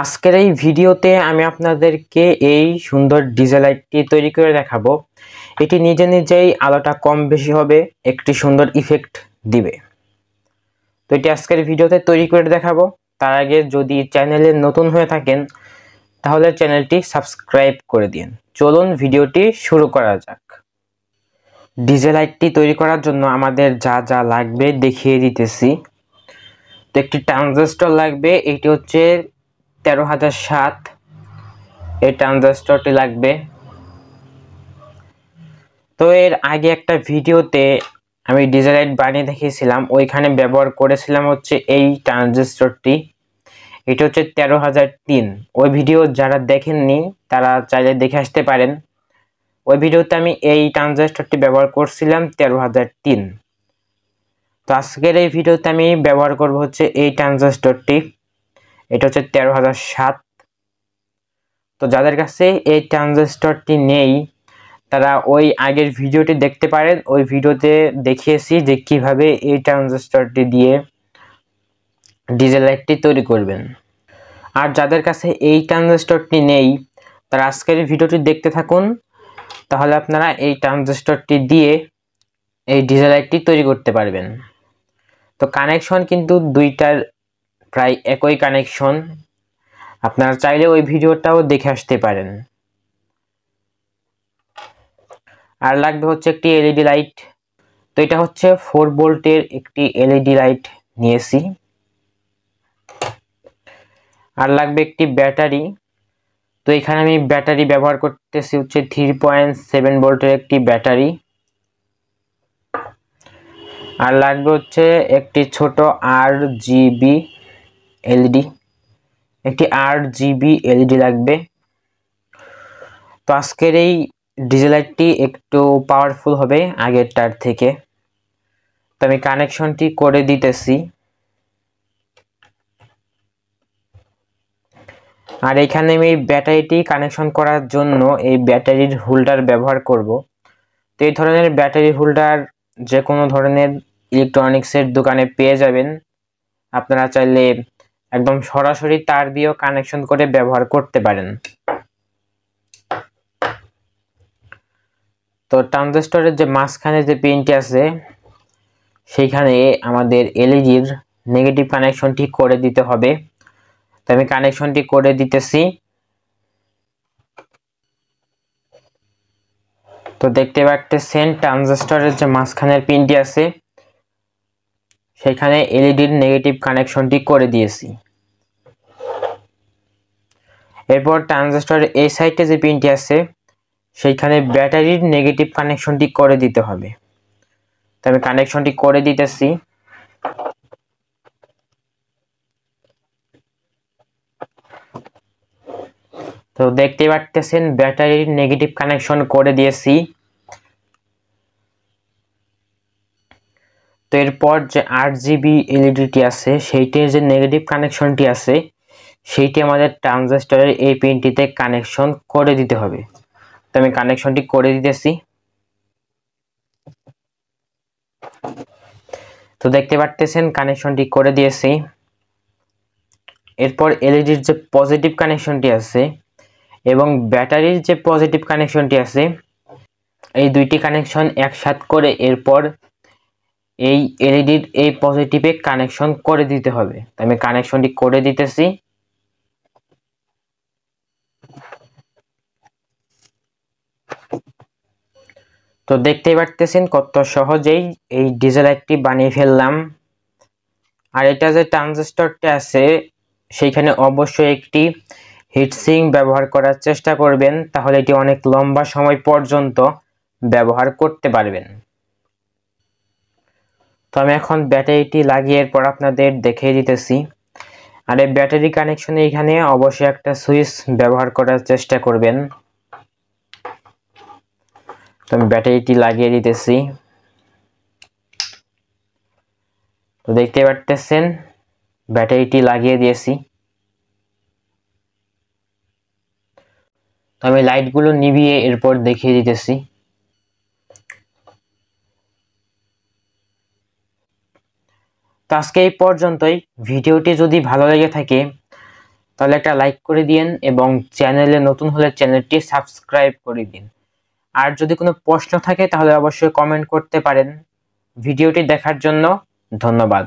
আজকের এই ভিডিওতে আমি আপনাদেরকে এই সুন্দর ডিজে লাইটটি তৈরি করে দেখাবো। এটি নিজে নিজেই আলোটা কম বেশি হবে, একটি সুন্দর ইফেক্ট দিবে। তো এটি আজকের ভিডিওতে তৈরি করে দেখাবো। তার আগে যদি চ্যানেলে নতুন হয়ে থাকেন তাহলে চ্যানেলটি সাবস্ক্রাইব করে দিন। চলুন ভিডিওটি শুরু করা যাক। ডিজে লাইটটি তৈরি করার জন্য আমাদের যা যা লাগবে দেখিয়ে দিতেছি। তো একটি ট্রানজিস্টর লাগবে, এটি হচ্ছে 13007। এই ট্রানজিস্টরটি লাগবে। তো এর আগে একটা ভিডিওতে আমি ডিজে লাইট বানিয়ে দেখিয়েছিলাম, ওইখানে ব্যবহার করেছিলাম হচ্ছে এই ট্রানজিস্টরটি। এটা হচ্ছে 13003। ওই ভিডিও যারা দেখেননি তারা চাইলে দেখে আসতে পারেন। ওই ভিডিওতে আমি এই ট্রানজিস্টরটি ব্যবহার করছিলাম 13003। তো আজকের এই ভিডিওতে আমি ব্যবহার করব হচ্ছে এই ট্রানজিস্টরটি। এটা হচ্ছে 13007। তো যাদের কাছে এই ট্রানজিস্টরটি নেই তারা ওই আগের ভিডিওটি দেখতে পারেন। ওই ভিডিওতে দেখিয়েছি যে কিভাবে এই ট্রানজিস্টরটি দিয়ে ডিজে লাইটটি তৈরি করবেন। আর যাদের কাছে এই ট্রানজিস্টরটি নেই তারা আজকের ভিডিওটি দেখতে থাকুন, তাহলে আপনারা এই ট্রানজিস্টরটি দিয়ে এই ডিজে লাইটটি তৈরি করতে পারবেন। তো কানেকশন কিন্তু দুইটার প্রায় একই কানেকশন, আপনারা চাইলে ওই ভিডিওটাও দেখে আসতে পারেন। আর লাগবে হচ্ছে একটি এলইডি লাইট। তো এটা হচ্ছে 4 ভোল্টের একটি এলইডি লাইট নিয়েছি। আর লাগবে একটি ব্যাটারি। তো এখানে আমি ব্যাটারি ব্যবহার করতেছি হচ্ছে 3.7 ভোল্টের একটি ব্যাটারি। আর লাগবে হচ্ছে একটি ছোট RGB এলইডি, একটি RGB এলইডি লাগবে। তো আজকের এই ডিজে লাইটটি একটু পাওয়ারফুল হবে আগেরটার থেকে। তো আমি কানেকশনটি করে দিতেছি। আর এখানে আমি ব্যাটারিটি কানেকশন করার জন্য এই ব্যাটারির হোল্ডার ব্যবহার করব। তো এই ধরনের ব্যাটারি হোল্ডার যে কোনো ধরনের ইলেকট্রনিক্সের দোকানে পেয়ে যাবেন। আপনারা চাইলে একদম সরাসরি তার দিয়েও কানেকশন করে ব্যবহার করতে পারেন। তো ট্রানজিস্টরের যে মাঝখানে যে পিনটি আছে সেইখানে আমাদের এলইডির নেগেটিভ কানেকশনটি করে দিতে হবে। তো আমি কানেকশনটি করে দিতেছি। তো দেখতে পাচ্ছেন ট্রানজিস্টরের যে মাঝখানের পিনটি আছে সেখানে এলইডির নেগেটিভ কানেকশনটি করে দিয়েছি। এরপর ট্রানজিস্টরের এই সাইডে যে পিনটি আছে সেইখানে ব্যাটারির নেগেটিভ কানেকশনটি করে দিতে হবে। তো আমি কানেকশনটি করে দিতেছি। তো দেখতে পাচ্ছেন ব্যাটারির নেগেটিভ কানেকশন করে দিয়েছি। তো এরপর যে RGB এলইডিটি আছে সেইটির যে নেগেটিভ কানেকশনটি আছে সেইটি আমাদের ট্রানজিস্টরের এই পিনটিতে কানেকশন করে দিতে হবে। তো আমি কানেকশনটি করে দিতেছি। তো দেখতে পাচ্ছেন কানেকশনটি করে দিয়েছি। এরপর এলইডির যে পজিটিভ কানেকশনটি আছে এবং ব্যাটারির যে পজিটিভ কানেকশনটি আছে এই দুইটি কানেকশন একসাথে করে এরপর এই এলইডির এই পজিটিভে কানেকশন করে দিতে হবে। তো আমি কানেকশনটি করে দিতেছি। তো দেখতেই পারতেছেন কত সহজেই এই ডিজে লাইটটি বানিয়ে ফেললাম। আর এটা যে ট্রানজিস্টরটা আছে সেইখানে অবশ্যই একটি হিটসিঙ্ক ব্যবহার করার চেষ্টা করবেন, তাহলে এটি অনেক লম্বা সময় পর্যন্ত ব্যবহার করতে পারবেন। তো আমি এখন ব্যাটারিটি লাগিয়ে এরপর আপনাদের দেখিয়ে দিতেছি। আর এই ব্যাটারি কানেকশনে এখানে অবশ্যই একটা সুইচ ব্যবহার করার চেষ্টা করবেন। তো আমি ব্যাটারিটি লাগিয়ে দিতেছি। তো দেখতে পারতেছেন ব্যাটারিটি লাগিয়ে দিয়েছি। তো আমি লাইটগুলো নিভিয়ে এরপর দেখিয়ে দিতেছি। তো আজকে এই পর্যন্তই। ভিডিওটি যদি ভালো লেগে থাকে তাহলে একটা লাইক করে দিন এবং চ্যানেলে নতুন হলে চ্যানেলটি সাবস্ক্রাইব করে দিন। আর যদি কোনো প্রশ্ন থাকে তাহলে অবশ্যই কমেন্ট করতে পারেন। ভিডিওটি দেখার জন্য ধন্যবাদ।